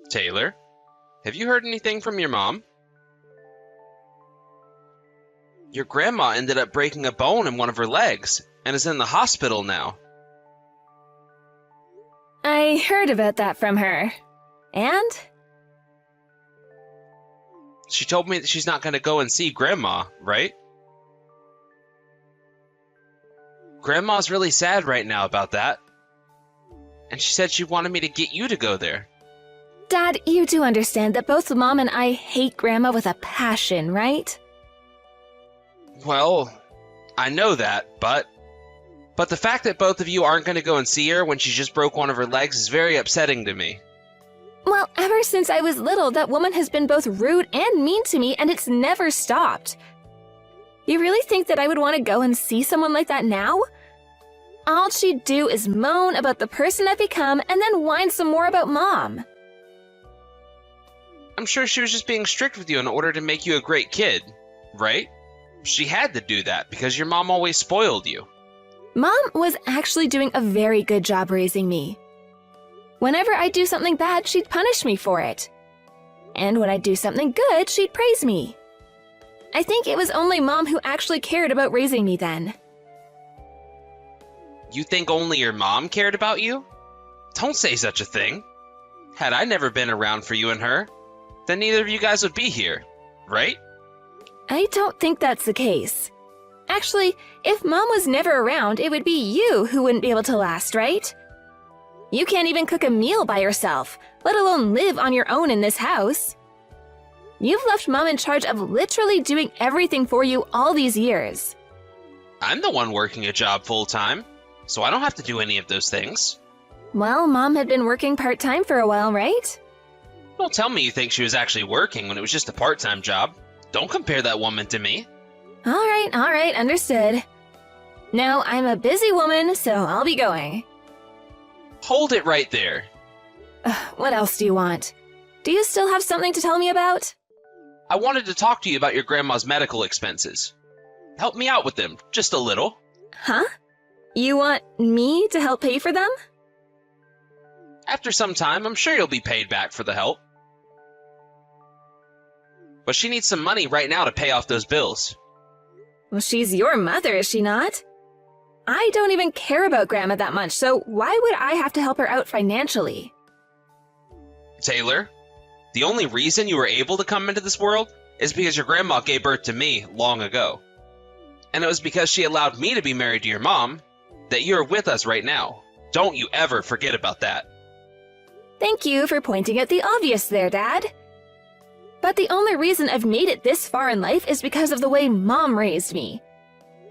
Taylor, have you heard anything from your mom? Your grandma ended up breaking a bone in one of her legs and is in the hospital now. I heard about that from her. And? She told me that she's not going to go and see Grandma, right? Grandma's really sad right now about that. And she said she wanted me to get you to go there. Dad, you do understand that both Mom and I hate Grandma with a passion, right? Well, I know that, but the fact that both of you aren't going to go and see her when she just broke one of her legs is very upsetting to me. Well, ever since I was little, that woman has been both rude and mean to me, and it's never stopped. You really think that I would want to go and see someone like that now? All she'd do is moan about the person I've become and then whine some more about Mom. I'm sure she was just being strict with you in order to make you a great kid, right? She had to do that because your mom always spoiled you. Mom was actually doing a very good job raising me. Whenever I'd do something bad, she'd punish me for it. And when I'd do something good, she'd praise me. I think it was only Mom who actually cared about raising me then. You think only your mom cared about you? Don't say such a thing. Had I never been around for you and her, then neither of you guys would be here, right? I don't think that's the case. Actually, if Mom was never around, it would be you who wouldn't be able to last, right? You can't even cook a meal by yourself, let alone live on your own in this house. You've left Mom in charge of literally doing everything for you all these years. I'm the one working a job full-time, so I don't have to do any of those things. Well, Mom had been working part-time for a while, right? Don't tell me you think she was actually working when it was just a part-time job. Don't compare that woman to me. All right, understood. Now, I'm a busy woman, so I'll be going. Hold it right there. What else do you want? Do you still have something to tell me about? I wanted to talk to you about your grandma's medical expenses. Help me out with them, just a little. Huh? You want me to help pay for them? After some time, I'm sure you'll be paid back for the help. But she needs some money right now to pay off those bills. Well, she's your mother, is she not? I don't even care about Grandma that much, so why would I have to help her out financially? Taylor, the only reason you were able to come into this world is because your grandma gave birth to me long ago. And it was because she allowed me to be married to your mom that you're with us right now. Don't you ever forget about that. Thank you for pointing out the obvious there, Dad. But the only reason I've made it this far in life is because of the way Mom raised me.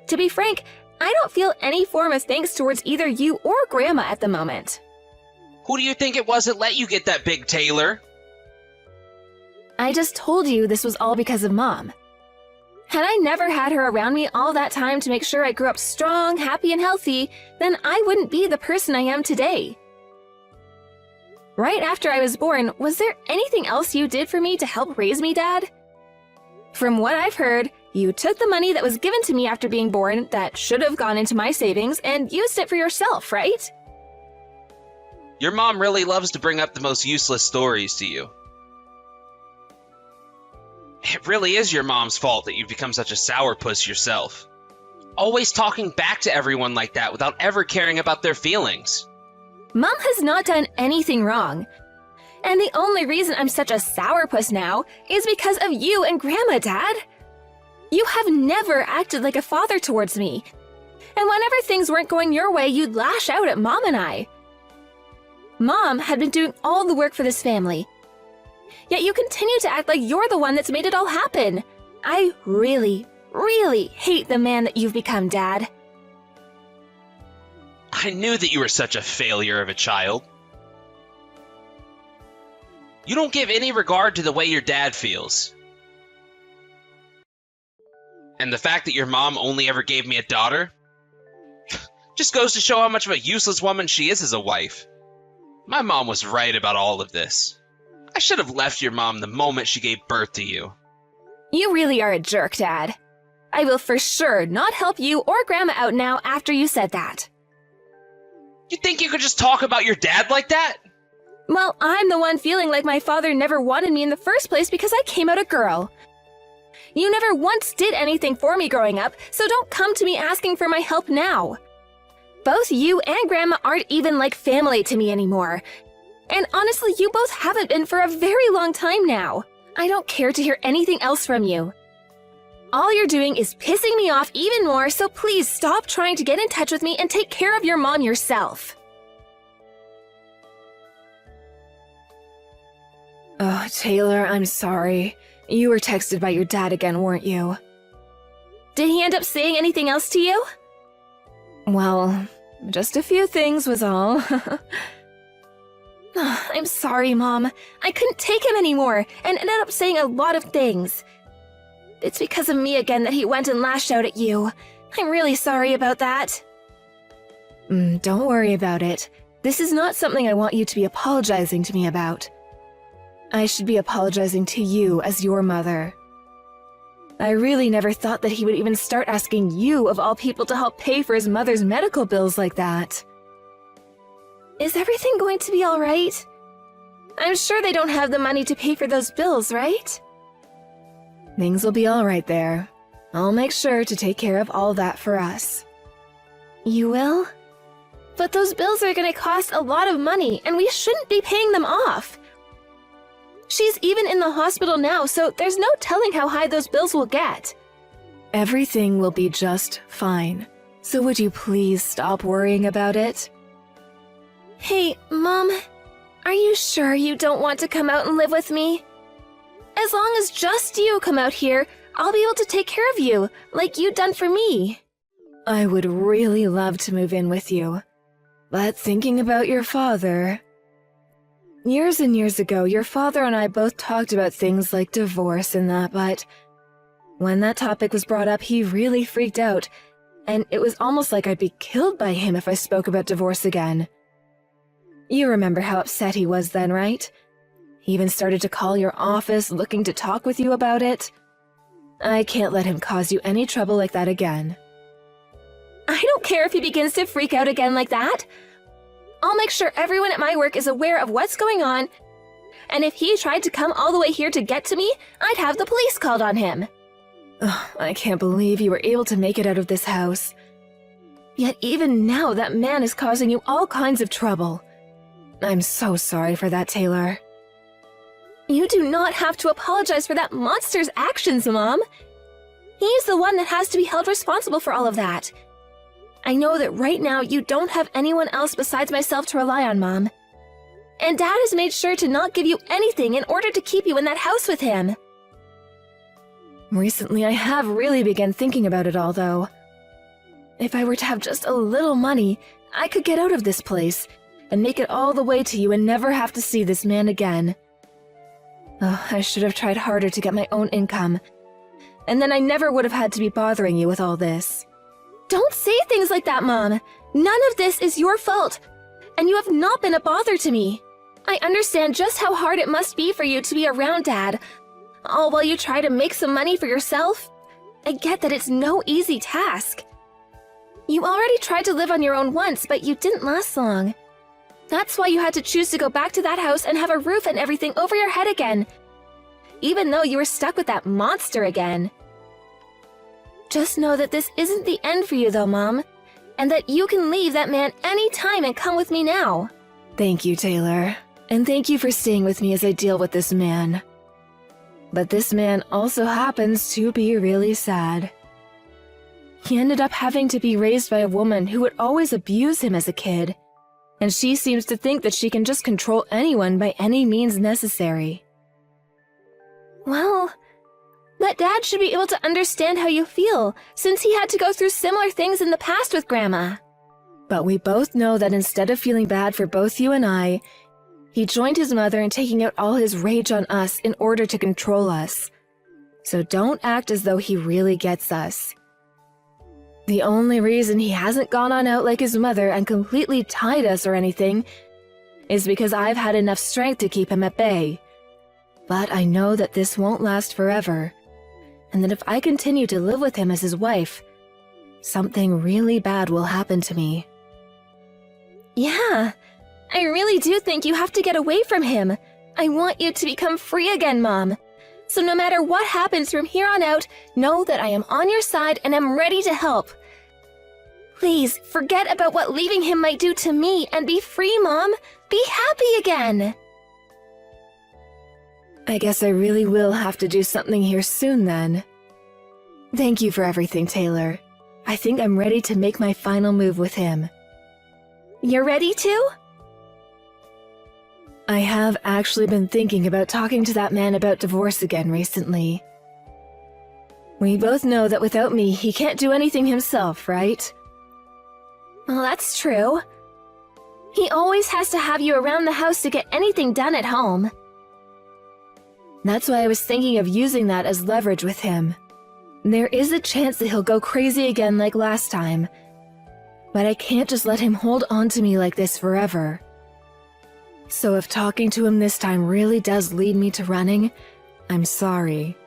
To be frank, I don't feel any form of thanks towards either you or Grandma at the moment. Who do you think it was that let you get that big, Taylor? I just told you this was all because of Mom. Had I never had her around me all that time to make sure I grew up strong, happy, and healthy, then I wouldn't be the person I am today. Right after I was born, was there anything else you did for me to help raise me, Dad? From what I've heard, you took the money that was given to me after being born that should have gone into my savings and used it for yourself, right? Your mom really loves to bring up the most useless stories to you. It really is your mom's fault that you've become such a sourpuss yourself. Always talking back to everyone like that without ever caring about their feelings. Mom has not done anything wrong. And the only reason I'm such a sourpuss now is because of you and Grandma, Dad. You have never acted like a father towards me. And whenever things weren't going your way, you'd lash out at Mom and I. Mom had been doing all the work for this family. Yet you continue to act like you're the one that's made it all happen. I really, really hate the man that you've become, Dad. I knew that you were such a failure of a child. You don't give any regard to the way your dad feels. And the fact that your mom only ever gave me a daughter just goes to show how much of a useless woman she is as a wife. My mom was right about all of this. I should have left your mom the moment she gave birth to you. You really are a jerk, Dad. I will for sure not help you or Grandma out now after you said that. You think you could just talk about your dad like that? Well, I'm the one feeling like my father never wanted me in the first place because I came out a girl. You never once did anything for me growing up, so don't come to me asking for my help now. Both you and Grandma aren't even like family to me anymore. And honestly, you both haven't been for a very long time now. I don't care to hear anything else from you. All you're doing is pissing me off even more, so please stop trying to get in touch with me and take care of your mom yourself. Oh, Taylor, I'm sorry. You were texted by your dad again, weren't you? Did he end up saying anything else to you? Well, just a few things was all. I'm sorry, Mom. I couldn't take him anymore and ended up saying a lot of things. It's because of me again that he went and lashed out at you. I'm really sorry about that. Don't worry about it. This is not something I want you to be apologizing to me about. I should be apologizing to you as your mother. I really never thought that he would even start asking you, of all people, to help pay for his mother's medical bills like that. Is everything going to be all right? I'm sure they don't have the money to pay for those bills, right? Things will be all right there. I'll make sure to take care of all that for us. You will? But those bills are going to cost a lot of money, and we shouldn't be paying them off. She's even in the hospital now, so there's no telling how high those bills will get. Everything will be just fine. So would you please stop worrying about it? Hey, Mom, are you sure you don't want to come out and live with me? As long as just you come out here, I'll be able to take care of you, like you've done for me. I would really love to move in with you. But thinking about your father... Years and years ago, your father and I both talked about things like divorce and that, but when that topic was brought up, he really freaked out, and it was almost like I'd be killed by him if I spoke about divorce again. You remember how upset he was then, right? He even started to call your office looking to talk with you about it. I can't let him cause you any trouble like that again. I don't care if he begins to freak out again like that. I'll make sure everyone at my work is aware of what's going on, and if he tried to come all the way here to get to me, I'd have the police called on him. Ugh, I can't believe you were able to make it out of this house. Yet even now, that man is causing you all kinds of trouble. I'm so sorry for that, Taylor. You do not have to apologize for that monster's actions, Mom. He's the one that has to be held responsible for all of that. I know that right now you don't have anyone else besides myself to rely on, Mom. And Dad has made sure to not give you anything in order to keep you in that house with him. Recently, I have really begun thinking about it all, though. If I were to have just a little money, I could get out of this place and make it all the way to you and never have to see this man again. Oh, I should have tried harder to get my own income, and then I never would have had to be bothering you with all this. Don't say things like that, Mom. None of this is your fault, and you have not been a bother to me. I understand just how hard it must be for you to be around Dad, all while you try to make some money for yourself. I get that it's no easy task. You already tried to live on your own once, but you didn't last long. That's why you had to choose to go back to that house and have a roof and everything over your head again, even though you were stuck with that monster again. Just know that this isn't the end for you though, Mom, and that you can leave that man any time and come with me now. Thank you, Taylor, and thank you for staying with me as I deal with this man. But this man also happens to be really sad. He ended up having to be raised by a woman who would always abuse him as a kid, and she seems to think that she can just control anyone by any means necessary. Well, that Dad should be able to understand how you feel, since he had to go through similar things in the past with Grandma. But we both know that instead of feeling bad for both you and I, he joined his mother in taking out all his rage on us in order to control us. So don't act as though he really gets us. The only reason he hasn't gone on out like his mother and completely tied us or anything is because I've had enough strength to keep him at bay. But I know that this won't last forever, and that if I continue to live with him as his wife, something really bad will happen to me. Yeah, I really do think you have to get away from him. I want you to become free again, Mom. So no matter what happens from here on out, know that I am on your side and am ready to help. Please, forget about what leaving him might do to me and be free, Mom. Be happy again. I guess I really will have to do something here soon then. Thank you for everything, Taylor. I think I'm ready to make my final move with him. You're ready to? I have actually been thinking about talking to that man about divorce again recently. We both know that without me, he can't do anything himself, right? Well, that's true. He always has to have you around the house to get anything done at home. That's why I was thinking of using that as leverage with him. There is a chance that he'll go crazy again like last time. But I can't just let him hold on to me like this forever. So if talking to him this time really does lead me to running, I'm sorry.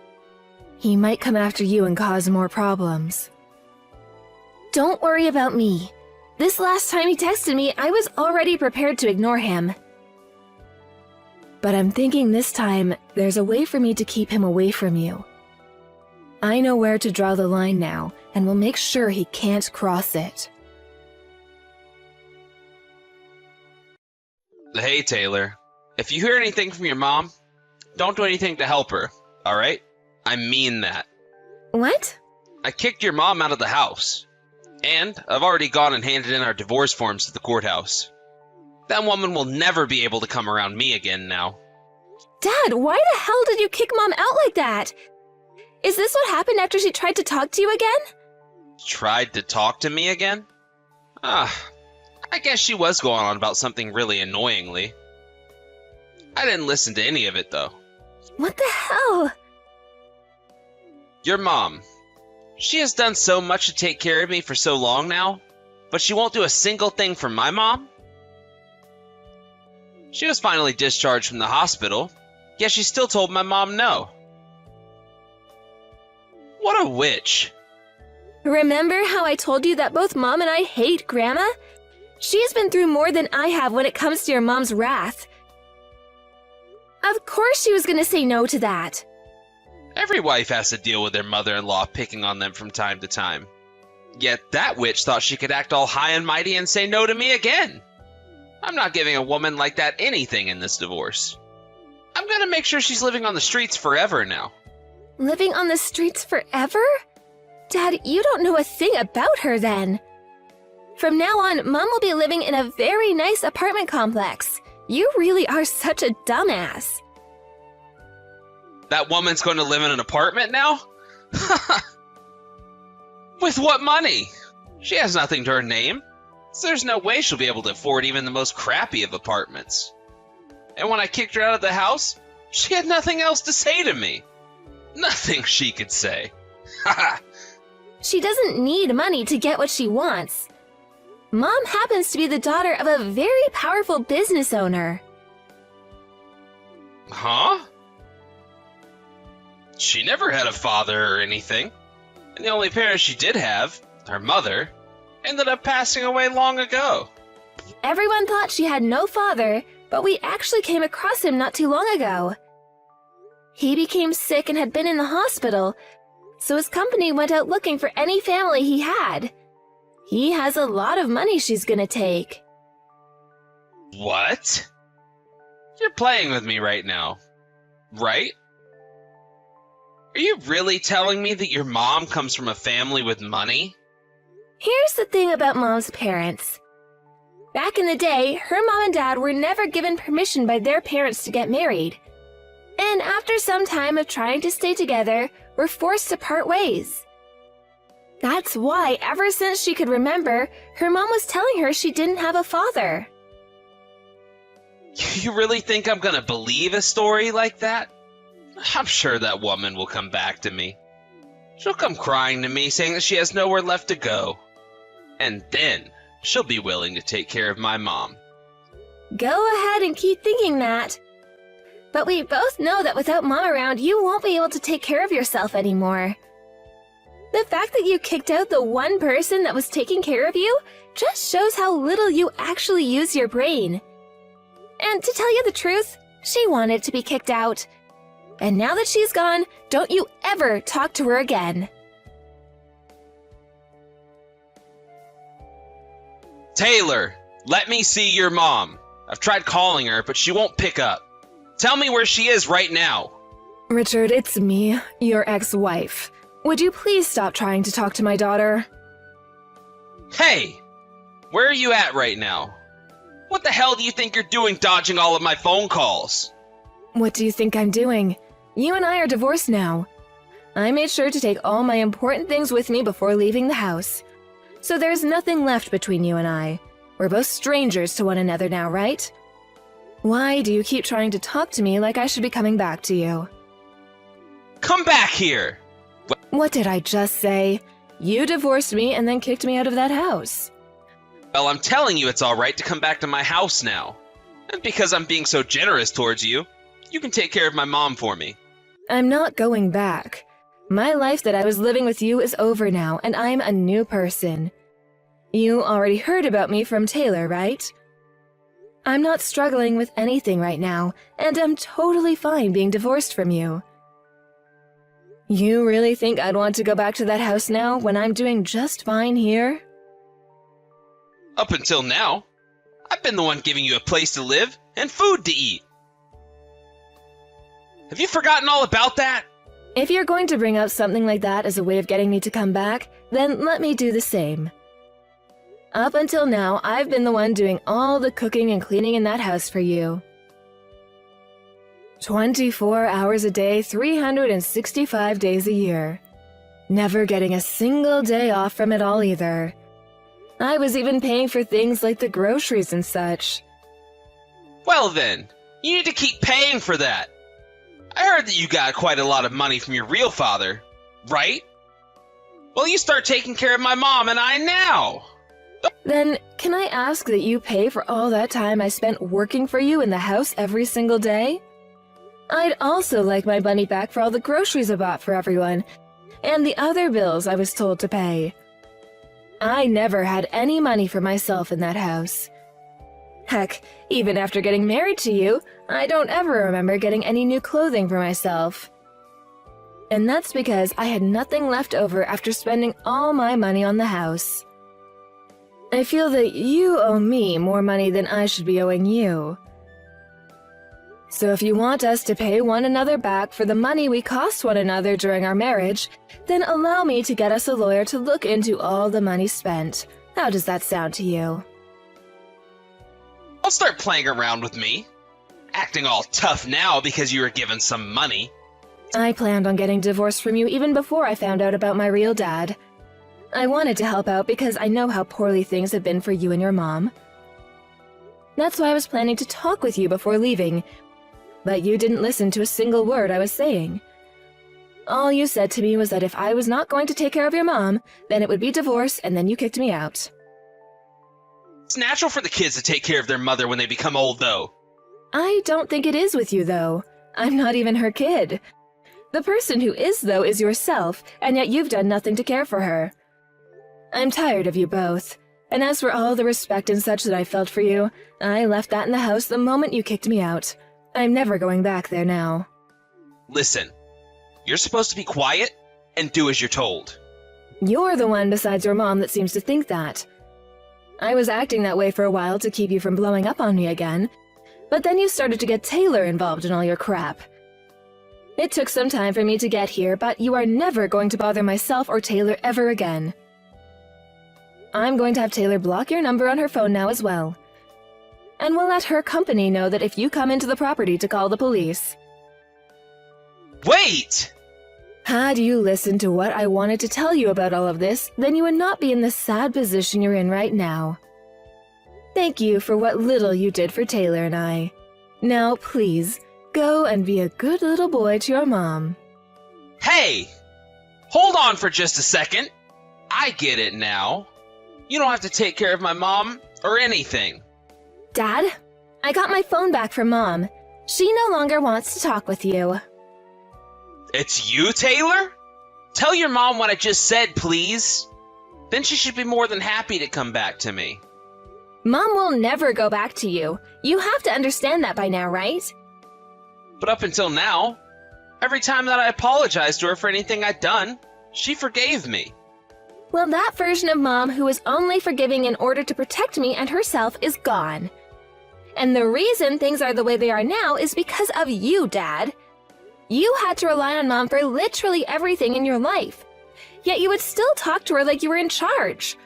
He might come after you and cause more problems. Don't worry about me. This last time he texted me, I was already prepared to ignore him. But I'm thinking this time, there's a way for me to keep him away from you. I know where to draw the line now, and will make sure he can't cross it. Hey, Taylor. If you hear anything from your mom, don't do anything to help her, alright? I mean that. What? I kicked your mom out of the house. And I've already gone and handed in our divorce forms to the courthouse. That woman will never be able to come around me again now. Dad, why the hell did you kick Mom out like that? Is this what happened after she tried to talk to you again? Tried to talk to me again? I guess she was going on about something really annoyingly. I didn't listen to any of it, though. What the hell? Your mom. She has done so much to take care of me for so long now, but she won't do a single thing for my mom? She was finally discharged from the hospital, yet she still told my mom no. What a witch. Remember how I told you that both Mom and I hate Grandma? She's been through more than I have when it comes to your mom's wrath. Of course she was gonna say no to that. Every wife has to deal with their mother-in-law picking on them from time to time. Yet that witch thought she could act all high and mighty and say no to me again. I'm not giving a woman like that anything in this divorce. I'm gonna make sure she's living on the streets forever now. Living on the streets forever? Dad, you don't know a thing about her then. From now on, Mom will be living in a very nice apartment complex. You really are such a dumbass. That woman's going to live in an apartment now? With what money? She has nothing to her name, so there's no way she'll be able to afford even the most crappy of apartments. And when I kicked her out of the house, she had nothing else to say to me. Nothing she could say. She doesn't need money to get what she wants. Mom happens to be the daughter of a very powerful business owner. Huh? She never had a father or anything. And the only parents she did have, her mother, ended up passing away long ago. Everyone thought she had no father, but we actually came across him not too long ago. He became sick and had been in the hospital, so his company went out looking for any family he had. He has a lot of money she's gonna take. What? You're playing with me right now, right? Are you really telling me that your mom comes from a family with money? Here's the thing about Mom's parents. Back in the day, her mom and dad were never given permission by their parents to get married. And after some time of trying to stay together, were forced to part ways. That's why, ever since she could remember, her mom was telling her she didn't have a father. You really think I'm gonna believe a story like that? I'm sure that woman will come back to me. She'll come crying to me, saying that she has nowhere left to go. And then, she'll be willing to take care of my mom. Go ahead and keep thinking that. But we both know that without Mom around, you won't be able to take care of yourself anymore. The fact that you kicked out the one person that was taking care of you just shows how little you actually use your brain. And to tell you the truth, she wanted to be kicked out. And now that she's gone, don't you ever talk to her again. Taylor, let me see your mom. I've tried calling her, but she won't pick up. Tell me where she is right now. Richard, it's me, your ex-wife. Would you please stop trying to talk to my daughter? Hey! Where are you at right now? What the hell do you think you're doing dodging all of my phone calls? What do you think I'm doing? You and I are divorced now. I made sure to take all my important things with me before leaving the house. So there's nothing left between you and I. We're both strangers to one another now, right? Why do you keep trying to talk to me like I should be coming back to you? Come back here! What did I just say? You divorced me and then kicked me out of that house. Well, I'm telling you it's alright to come back to my house now. And because I'm being so generous towards you, you can take care of my mom for me. I'm not going back. My life that I was living with you is over now, and I'm a new person. You already heard about me from Taylor, right? I'm not struggling with anything right now, and I'm totally fine being divorced from you. You really think I'd want to go back to that house now when I'm doing just fine here? Up until now, I've been the one giving you a place to live and food to eat. Have you forgotten all about that? If you're going to bring up something like that as a way of getting me to come back, then let me do the same. Up until now, I've been the one doing all the cooking and cleaning in that house for you. 24 hours a day, 365 days a year. Never getting a single day off from it all either. I was even paying for things like the groceries and such. Well then, you need to keep paying for that. I heard that you got quite a lot of money from your real father, right? Well, you start taking care of my mom and I now. Then, can I ask that you pay for all that time I spent working for you in the house every single day? I'd also like my money back for all the groceries I bought for everyone, and the other bills I was told to pay. I never had any money for myself in that house. Heck, even after getting married to you, I don't ever remember getting any new clothing for myself. And that's because I had nothing left over after spending all my money on the house. I feel that you owe me more money than I should be owing you. So if you want us to pay one another back for the money we cost one another during our marriage, then allow me to get us a lawyer to look into all the money spent. How does that sound to you? Don't start playing around with me. Acting all tough now because you were given some money. I planned on getting divorced from you even before I found out about my real dad. I wanted to help out because I know how poorly things have been for you and your mom. That's why I was planning to talk with you before leaving, but you didn't listen to a single word I was saying. All you said to me was that if I was not going to take care of your mom, then it would be divorce, and then you kicked me out. It's natural for the kids to take care of their mother when they become old, though. I don't think it is with you, though. I'm not even her kid. The person who is, though, is yourself, and yet you've done nothing to care for her. I'm tired of you both. And as for all the respect and such that I felt for you, I left that in the house the moment you kicked me out. I'm never going back there now. Listen, you're supposed to be quiet and do as you're told. You're the one besides your mom that seems to think that. I was acting that way for a while to keep you from blowing up on me again, but then you started to get Taylor involved in all your crap. It took some time for me to get here, but you are never going to bother myself or Taylor ever again. I'm going to have Taylor block your number on her phone now as well. And we'll let her company know that if you come into the property to call the police. Wait! Had you listened to what I wanted to tell you about all of this, then you would not be in the sad position you're in right now. Thank you for what little you did for Taylor and I. Now, please, go and be a good little boy to your mom. Hey! Hold on for just a second. I get it now. You don't have to take care of my mom or anything. Dad, I got my phone back from Mom. She no longer wants to talk with you. It's you, Taylor? Tell your mom what I just said, please. Then she should be more than happy to come back to me. Mom will never go back to you. You have to understand that by now, right? But up until now, every time that I apologized to her for anything I'd done, she forgave me. Well, that version of Mom who was only forgiving in order to protect me and herself is gone. And the reason things are the way they are now is because of you, Dad. You had to rely on Mom for literally everything in your life. Yet you would still talk to her like you were in charge.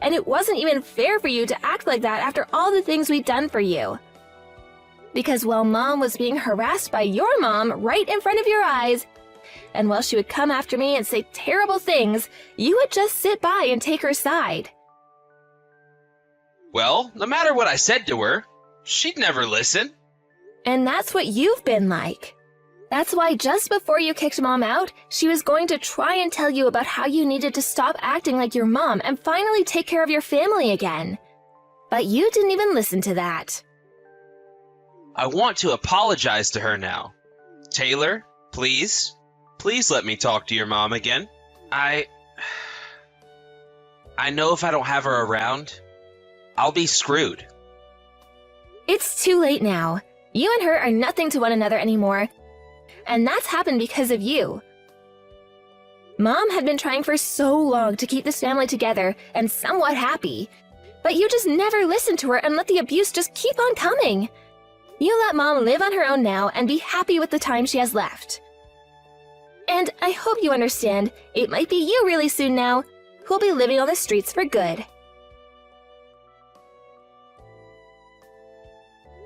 And it wasn't even fair for you to act like that after all the things we'd done for you. Because while Mom was being harassed by your mom right in front of your eyes, and while she would come after me and say terrible things, you would just sit by and take her side. Well, no matter what I said to her, she'd never listen. And that's what you've been like. That's why just before you kicked Mom out, she was going to try and tell you about how you needed to stop acting like your mom and finally take care of your family again. But you didn't even listen to that. I want to apologize to her now. Taylor, please let me talk to your mom again. I know if I don't have her around, I'll be screwed. It's too late now. You and her are nothing to one another anymore. And that's happened because of you. Mom had been trying for so long to keep this family together and somewhat happy. But you just never listened to her and let the abuse just keep on coming. You let Mom live on her own now and be happy with the time she has left. And I hope you understand, it might be you really soon now who'll be living on the streets for good.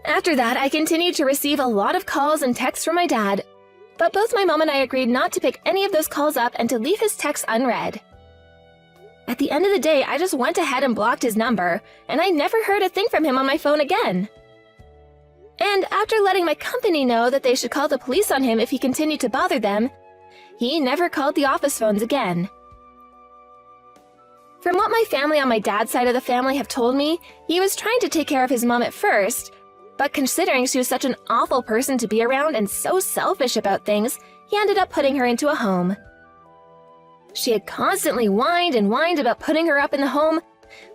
After that, I continued to receive a lot of calls and texts from my dad, but both my mom and I agreed not to pick any of those calls up and to leave his texts unread. At the end of the day, I just went ahead and blocked his number, and I never heard a thing from him on my phone again. And after letting my company know that they should call the police on him if he continued to bother them, he never called the office phones again. From what my family on my dad's side of the family have told me, he was trying to take care of his mom at first, but considering she was such an awful person to be around and so selfish about things, he ended up putting her into a home. She had constantly whined and whined about putting her up in the home,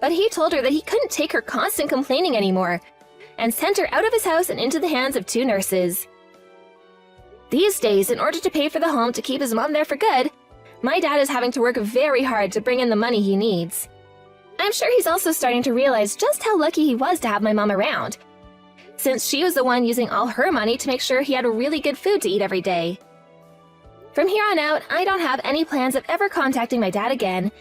but he told her that he couldn't take her constant complaining anymore, and sent her out of his house and into the hands of 2 nurses. These days, in order to pay for the home to keep his mom there for good, my dad is having to work very hard to bring in the money he needs. I'm sure he's also starting to realize just how lucky he was to have my mom around, since she was the one using all her money to make sure he had really good food to eat every day. From here on out, I don't have any plans of ever contacting my dad again, and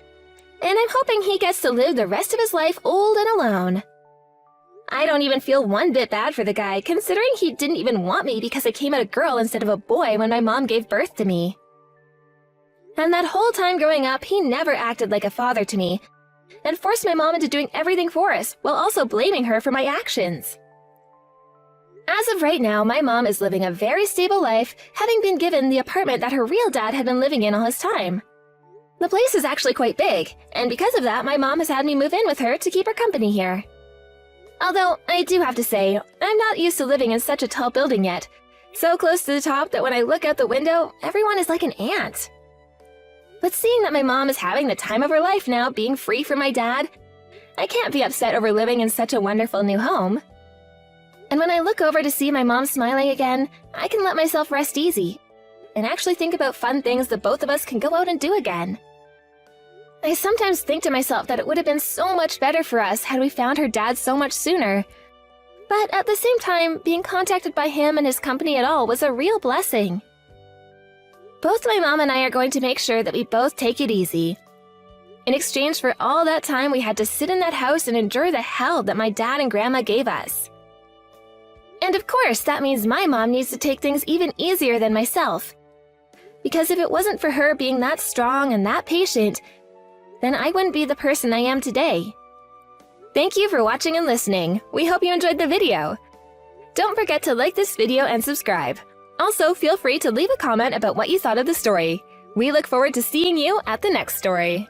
I'm hoping he gets to live the rest of his life old and alone. I don't even feel one bit bad for the guy, considering he didn't even want me because I came out a girl instead of a boy when my mom gave birth to me. And that whole time growing up, he never acted like a father to me, and forced my mom into doing everything for us, while also blaming her for my actions. As of right now, my mom is living a very stable life, having been given the apartment that her real dad had been living in all his time. The place is actually quite big, and because of that, my mom has had me move in with her to keep her company here. Although, I do have to say, I'm not used to living in such a tall building yet, so close to the top that when I look out the window, everyone is like an ant. But seeing that my mom is having the time of her life now, being free from my dad, I can't be upset over living in such a wonderful new home. And when I look over to see my mom smiling again, I can let myself rest easy, and actually think about fun things that both of us can go out and do again. I sometimes think to myself that it would have been so much better for us had we found her dad so much sooner. But at the same time, being contacted by him and his company at all was a real blessing. Both my mom and I are going to make sure that we both take it easy. In exchange for all that time we had to sit in that house and endure the hell that my dad and grandma gave us. And of course, that means my mom needs to take things even easier than myself. Because if it wasn't for her being that strong and that patient, then I wouldn't be the person I am today. Thank you for watching and listening. We hope you enjoyed the video. Don't forget to like this video and subscribe. Also, feel free to leave a comment about what you thought of the story. We look forward to seeing you at the next story.